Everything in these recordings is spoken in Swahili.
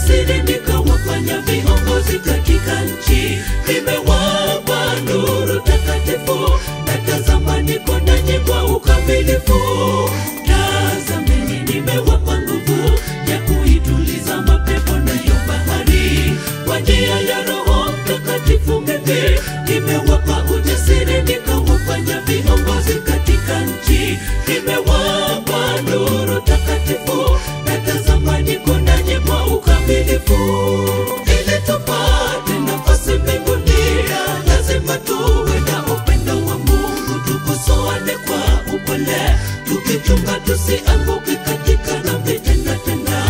ujasiri nikawafanya viongozi katika nchi. Nimewapa nuru takatifu, na tazama niko nanyi kwa ukamilifu. Tazameni nimewapa nguvu ya kuituliza mapepo nayo bahari. Kwa njia ya Roho Mtakatifu mimi nimewapa ujasiri nikawafanya viongozi katika nchi. Nimewapa nuru takatifu, na tazama niko nanyi kwa ukamilifu. Ili tupate nafasi mbinguni, lazima tuwe na upendo wa Mungu. Tukosoane kwa upole, tukichunga tusianguke katika dhambi tena tena.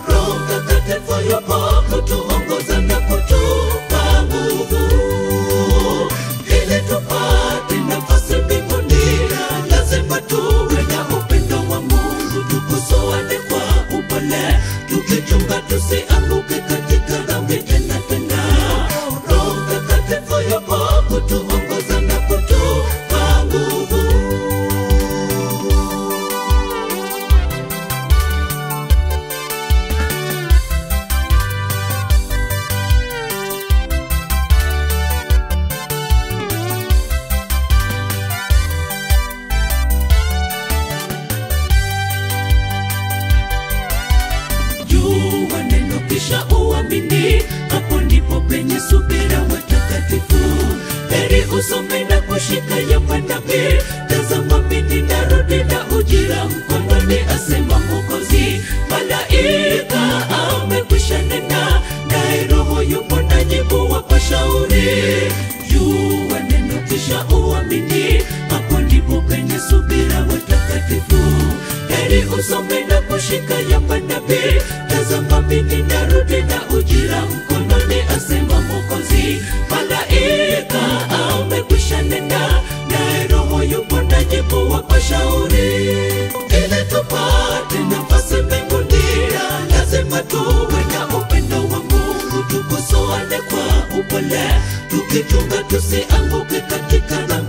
Roho Mtakatifu yupo kutuongoza na kutupa nguvu. Ili tupate nafasi mbinguni, lazima tuwe na upendo wa Mungu. Tukosoane kwa upole, tukichunga tusianguke katika dhambi tena tena. Roho Mtakatifu yupo kutuongoza na kutupa nguvu. Jua neno kisha uamini, hapo ndipo penye subira watakatifu. Heri usome na kushika ya manabii, tazama mimi narudi na ujira mkononi, asema Mwokozi. Malaika amekwisha nena, naye Roho yupo nanyi kuwapa shauri. Jua neno kisha uamini, hapo ndipo penye subira watakatifu. Heri usome na kushika ya manabii, tazama mimi narudi na ujira mkononi, asema Mwokozi. Malaika amekwisha nena, naye Roho yupo nanyi kuwapa shauri. Ili tupate nafasi mbinguni, lazima tuwe na upendo wa Mungu. Tukosoane kwa upole, tukichunga tusianguke katika dhambi